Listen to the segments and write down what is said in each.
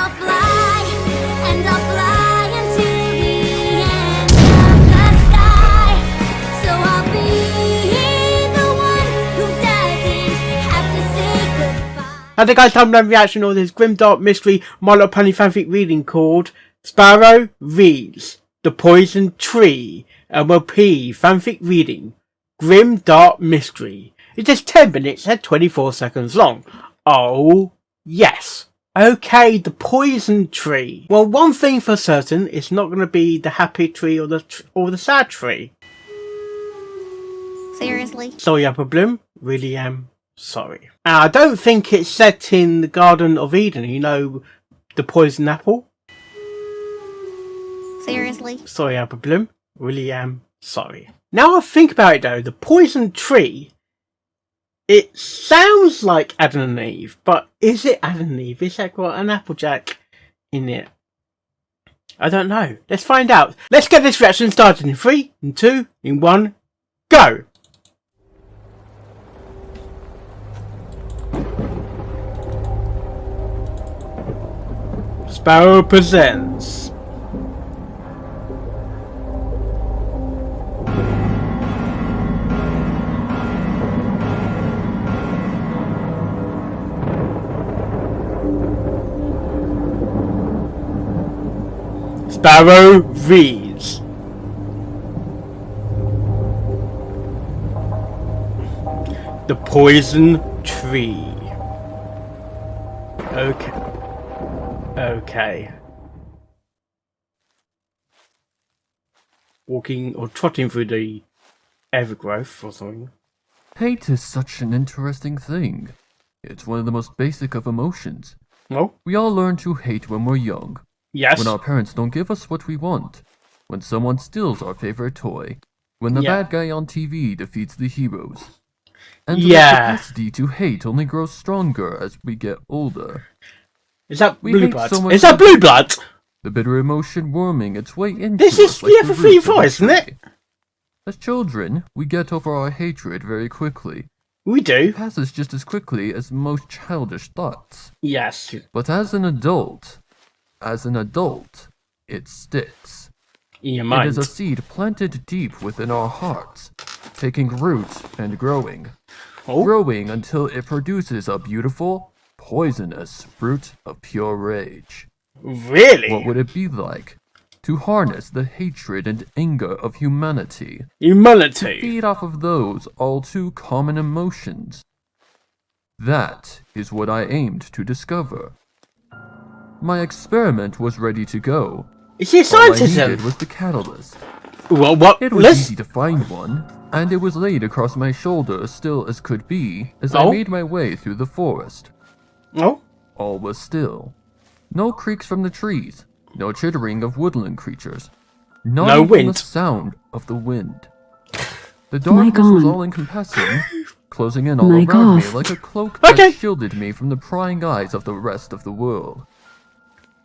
I'll fly, and I'll fly into the end of the sky. So I'll be the one who doesn't have to say goodbye. Hi there guys, time to reaction on this grimdark mystery My Little Pony fanfic reading called Sparrow Reads The Poison Tree MLP Fanfic reading Grimdark Mystery. It's just 10 minutes and 24 seconds long. Oh yes. Okay, the poison tree. Well, one thing for certain, it's not going to be the happy tree or the sad tree. Seriously? Sorry, Apple Bloom. Really am sorry. I don't think it's set in the Garden of Eden. You know, the poison apple. Seriously? Sorry, Apple Bloom. Really am sorry. Now I think about it though, the poison tree. It sounds like Adam and Eve, but is it Adam and Eve? Is that got an Applejack in it? I don't know. Let's find out. Let's get this reaction started in 3, in 2, in 1, go! Sparrow presents Sparrow Reads The Poison Tree. Okay. Walking or trotting through the evergrowth or something. Hate is such an interesting thing. It's one of the most basic of emotions. Oh? We all learn to hate when we're young. Yes. When our parents don't give us what we want. When someone steals our favorite toy. When the Yeah. bad guy on TV defeats the heroes. And Yeah. the capacity to hate only grows stronger as we get older. Is that We blue hate blood? so much Is that blue blood? The bitter emotion worming its way into This is us like the the F3 roots of a voice, isn't it? tree. As children, we get over our hatred very quickly. We do. It passes just as quickly as most childish thoughts. Yes. But as an adult, it sticks. In your It mind. is a seed planted deep within our hearts, taking root and growing. Oh? Growing until it produces a beautiful, poisonous fruit of pure rage. Really? What would it be like to harness the hatred and anger of humanity? Humanity. Feed off of those all too common emotions. That is what I aimed to discover. My experiment was ready to go. Is he a All I scientist then? needed was the catalyst. Well, what? It was easy to find one, and it was laid across my shoulder still as could be as I Oh? made my way through the forest. Oh? All was still. No creaks from the trees, no chittering of woodland creatures, not No even wind. the sound of the wind. The darkness was God. all-encompassing, closing in all My around me God. like a cloak that Okay. shielded me from the prying eyes of the rest of the world.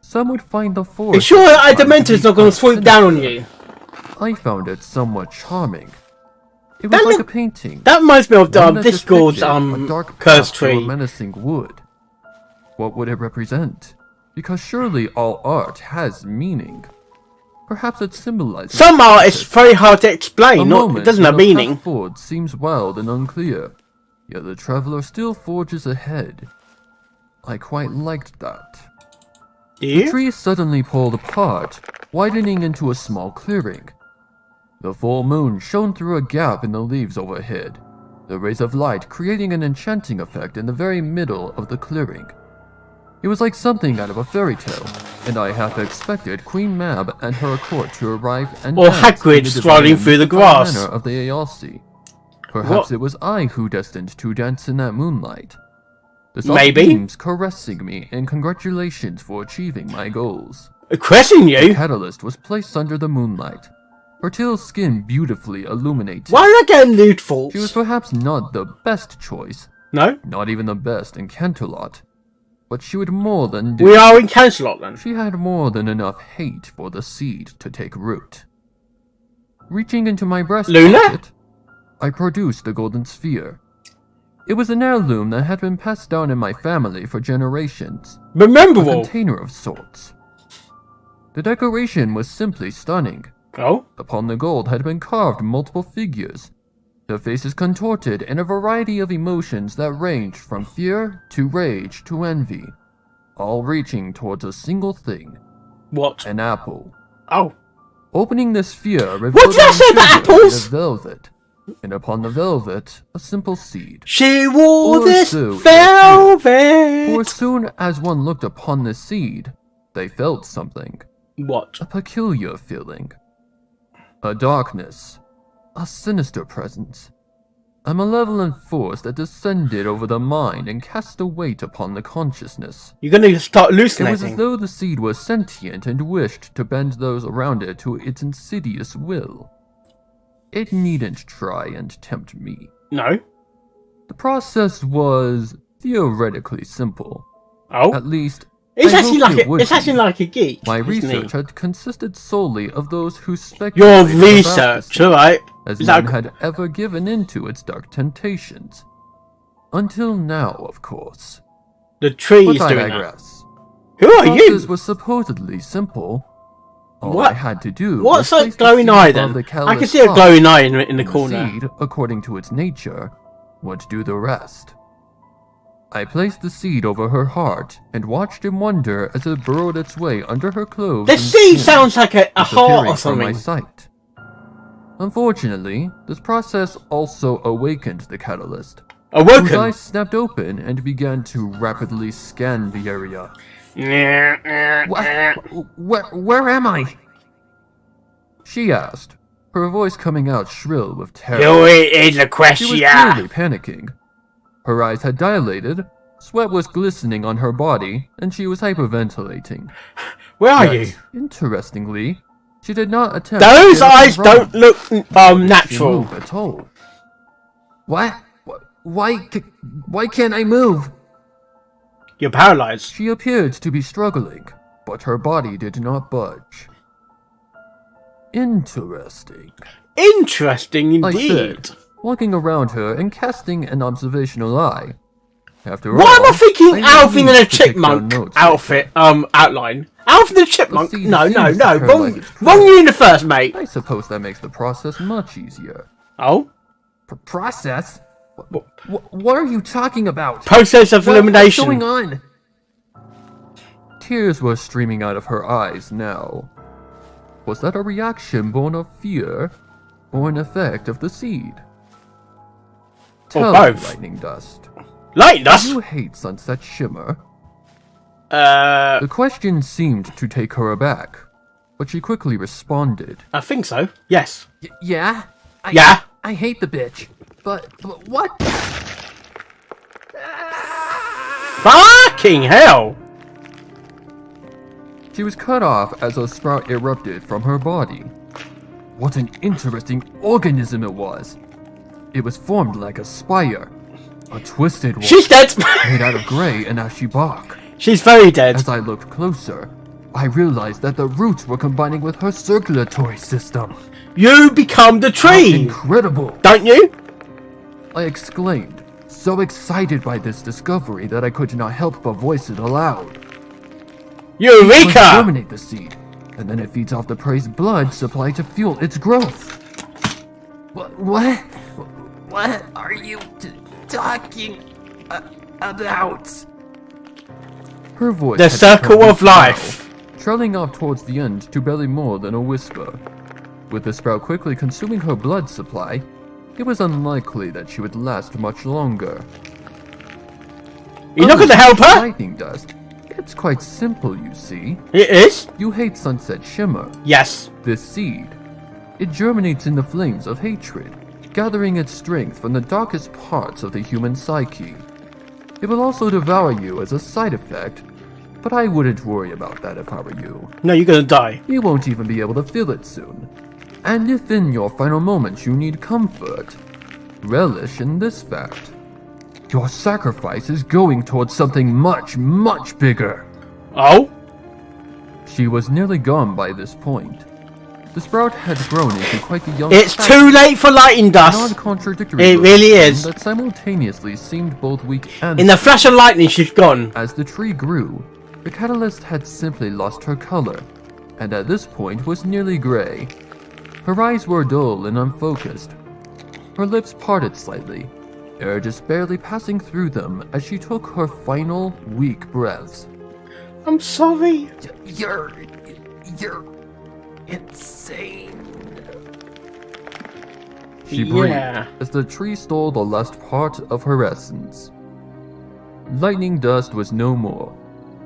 Some would find the Are you forest... sure that to Dementor's be not going to quite swoop down on sinister. you? I found it somewhat charming. It was That like look- a painting. That reminds me of one that Discord's depicted a dark cursed path through a tree. menacing wood. What would it represent? Because surely all art has meaning. Perhaps it symbolizes... Some art is very hard to A explain. Not, it moment doesn't when have the meaning. path forward seems wild and unclear, yet the traveler still forges ahead. I quite liked that. Do The you? tree suddenly pulled apart, widening into a small clearing. The full moon shone through a gap in the leaves overhead, the rays of light creating an enchanting effect in the very middle of the clearing. It was like something out of a fairy tale, and I half expected Queen Mab and her court to arrive and Or dance Hagrid in the strolling divine through the mystical grass. manner of the Aelsi. Perhaps What? it was I who destined to dance in that moonlight. The soft Maybe. beams caressing me in congratulations for achieving my goals. Question The you? catalyst was placed under the moonlight, her tail skin beautifully illuminated. Why are they getting nude faults? She was perhaps not the best choice, No? not even the best in Canterlot, but she would more than do. We are in Cancelot then. She had more than enough hate for the seed to take root. Reaching into my breast Luna? pocket, I produced the golden sphere. It was an heirloom that had been passed down in my family for generations. A Memorable. container of sorts. The decoration was simply stunning. Oh? Upon the gold had been carved multiple figures, their faces contorted in a variety of emotions that ranged from fear to rage to envy, all reaching towards a single thing. What? An apple. Oh. Opening the sphere revealed What did I say about apples? of velvet, and upon the velvet, a simple seed. She wore Or this so it velvet. For as soon as one looked upon the seed, they felt something. What? A peculiar feeling. A darkness. A sinister presence. A malevolent force that descended over the mind and cast a weight upon the consciousness. You're gonna start It was as hallucinating. though the seed was sentient and wished to bend those around it to its insidious will. It needn't try and tempt me. No. The process was theoretically simple. Oh. At least, It's I actually hoped like it would it's actually be. like a geek. My isn't research it? had consisted solely of those who Your speculated about research, the alright? as Is none that had ever given in to its dark temptations. Until now, of course. the tree But is I doing that? digress. Who The are you? process was supposedly simple. All What? I had to do What's was that place the glowing seed eye above then? the I can callous see a heart, glowing eye in the and corner. seed, according to its nature, would do the rest. I placed the seed over her heart and watched in wonder as it burrowed its way under her clothes. The and seed skin, sounds like a heart disappearing or from my something. sight. Unfortunately, this process also awakened the catalyst, whose Awoken. eyes snapped open and began to rapidly scan the area. Where am I? She asked, her voice coming out shrill with terror. Who is the She was question? clearly panicking. Her eyes had dilated, sweat was glistening on her body, and she was hyperventilating. Where are But, you? interestingly, she did not attempt Those to get up eyes and run. don't look She natural. move at all. What? Why can't I move? You're paralyzed. She appeared to be struggling, but her body did not budge. Interesting, Interesting I indeed. said, walking around her and casting an observational eye. After Why all, am I thinking I Alvin need and the to take down Chipmunk notes. outfit, outline? Alvin the Chipmunk? seed No, no, seems no. to Wrong, paralyze its wrong prey. universe, mate. I suppose that makes the process much easier. Oh? Process? What are you talking about? Process of What's elimination. going on? Tears were streaming out of her eyes now. Was that a reaction born of fear, or an effect of the seed? Tell me, both. Lightning Dust. Lightning Do dust? you hate Sunset Shimmer? The question seemed to take her aback, but she quickly responded. I think so. Yes. Yeah? Yeah? I hate the bitch. But what? Fucking hell! She was cut off as a sprout erupted from her body. What an interesting organism it was. It was formed like a spire. A twisted one, She's dead! made out of grey and ashy bark. She's very dead. As I looked closer, I realized that the roots were combining with her circulatory system. You become the How tree! incredible! Don't you? I exclaimed, so excited by this discovery that I could not help but voice it aloud. Must Eureka! germinate the seed, and then it feeds off the prey's blood supply to fuel its growth. What are you talking about? Her voice The had circle become of weak now, life. trailing off towards the end to barely more than a whisper. With the sprout quickly consuming her blood supply, it was unlikely that she would last much longer. You're not gonna help her? Lightning Dust. It's quite simple, you see. It is? You hate Sunset Shimmer. Yes. This seed. It germinates in the flames of hatred, gathering its strength from the darkest parts of the human psyche. It will also devour you as a side effect, but I wouldn't worry about that if I were you. No, you're gonna die. You won't even be able to feel it soon. And if in your final moments you need comfort, relish in this fact. Your sacrifice is going towards something much, much bigger. Oh? She was nearly gone by this point. The sprout had grown into quite the young. It's too late for lightning dust. Non-contradictory. It really is. That simultaneously seemed both weak and. In the flash of lightning, she's gone. As the tree grew, the catalyst had simply lost her color, and at this point was nearly gray. Her eyes were dull and unfocused. Her lips parted slightly, air just barely passing through them as she took her final weak breaths. I'm sorry. You're insane. She breathed as the tree stole the last part of her essence. Lightning dust was no more.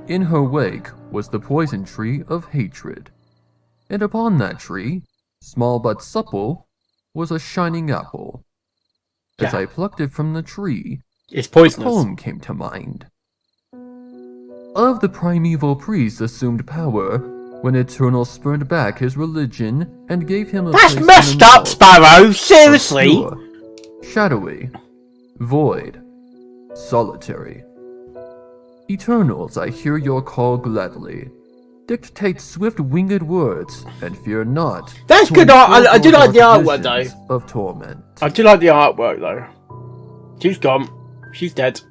In her wake was the poison tree of hatred. And upon that tree, small but supple, was a shining apple. As I plucked it from the tree, it's poisonous. A poem came to mind. Of the primeval priest's assumed power, when Eternal spurned back his religion and gave him a That's place messed in the up, mouth, Sparrow! Seriously? obscure, shadowy, void, solitary. Eternals, I hear your call gladly. Dictate swift winged words, and fear not. That's good art. I do like the artwork though. Of torment. I do like the artwork though. She's gone. She's dead.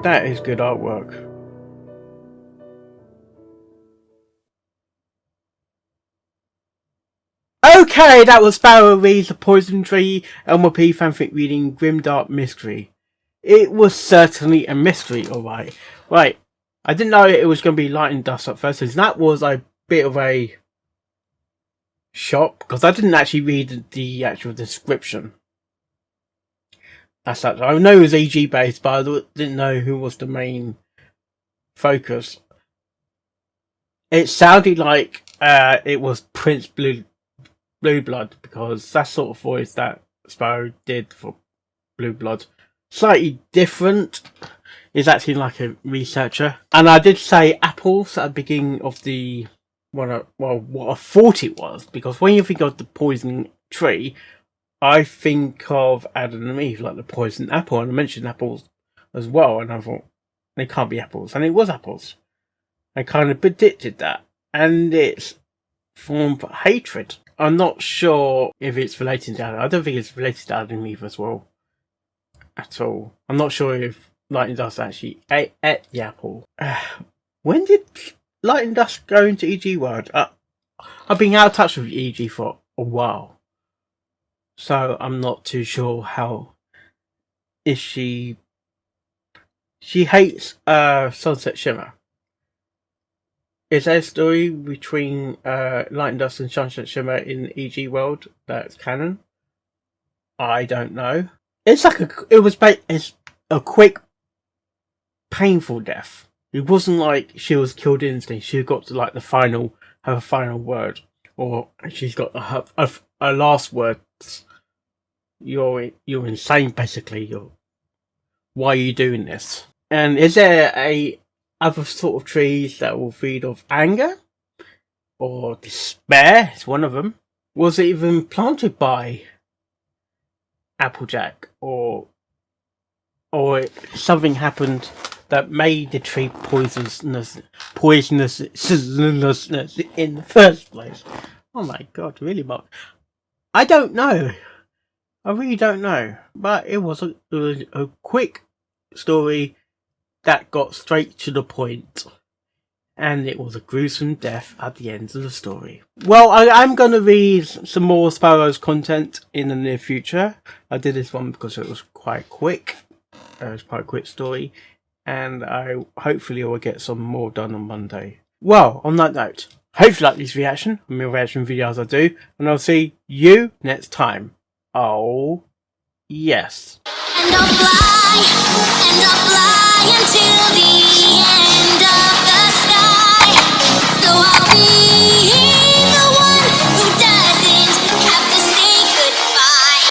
That is good artwork. Okay, that was Sparrow reads The Poison Tree, MLP Fanfic reading Grimdark Mystery. It was certainly a mystery, alright. Right, I didn't know it was going to be light and dust at first, because that was a bit of a shock, because I didn't actually read the actual description. That's that. I know it was EG based, but I didn't know who was the main focus. It sounded like it was Prince Blue Blood, because that sort of voice that Sparrow did for Blue Blood. Slightly different. Is actually like a researcher. And I did say apples at the beginning of the what I thought it was, because when you think of the poison tree, I think of Adam and Eve, like the poison apple, and I mentioned apples as well, and I thought, they can't be apples, and it was apples. I kind of predicted that, and it's form for hatred. I'm not sure if it's related to Adam. I don't think it's related to Adam and Eve as well, at all. I'm not sure if Lightning Dust actually ate the apple. When did Lightning Dust go into EG World? I've been out of touch with EG for a while. So I'm not too sure how is she hates Sunset Shimmer. Is there a story between Light and Dust and Sunset Shimmer in the EG world that's canon? I don't know. It's like it's a quick, painful death. It wasn't like she was killed instantly. She got to like her final word, or she's got her last words. You're insane, basically. Why are you doing this? And is there other sort of trees that will feed off anger or despair? It's one of them. Was it even planted by Applejack, or something happened that made the tree poisonous in the first place? Oh my god, really, Mark? I don't know. I really don't know, but it was a quick story that got straight to the point, and it was a gruesome death at the end of the story. Well, I'm going to read some more Sparrow's content in the near future. I did this one because it was quite quick. It was quite a quick story, and I hopefully will get some more done on Monday. Well, on that note, hopefully you like this reaction, and more reaction videos I do, and I'll see you next time. Oh, yes. And I'll fly,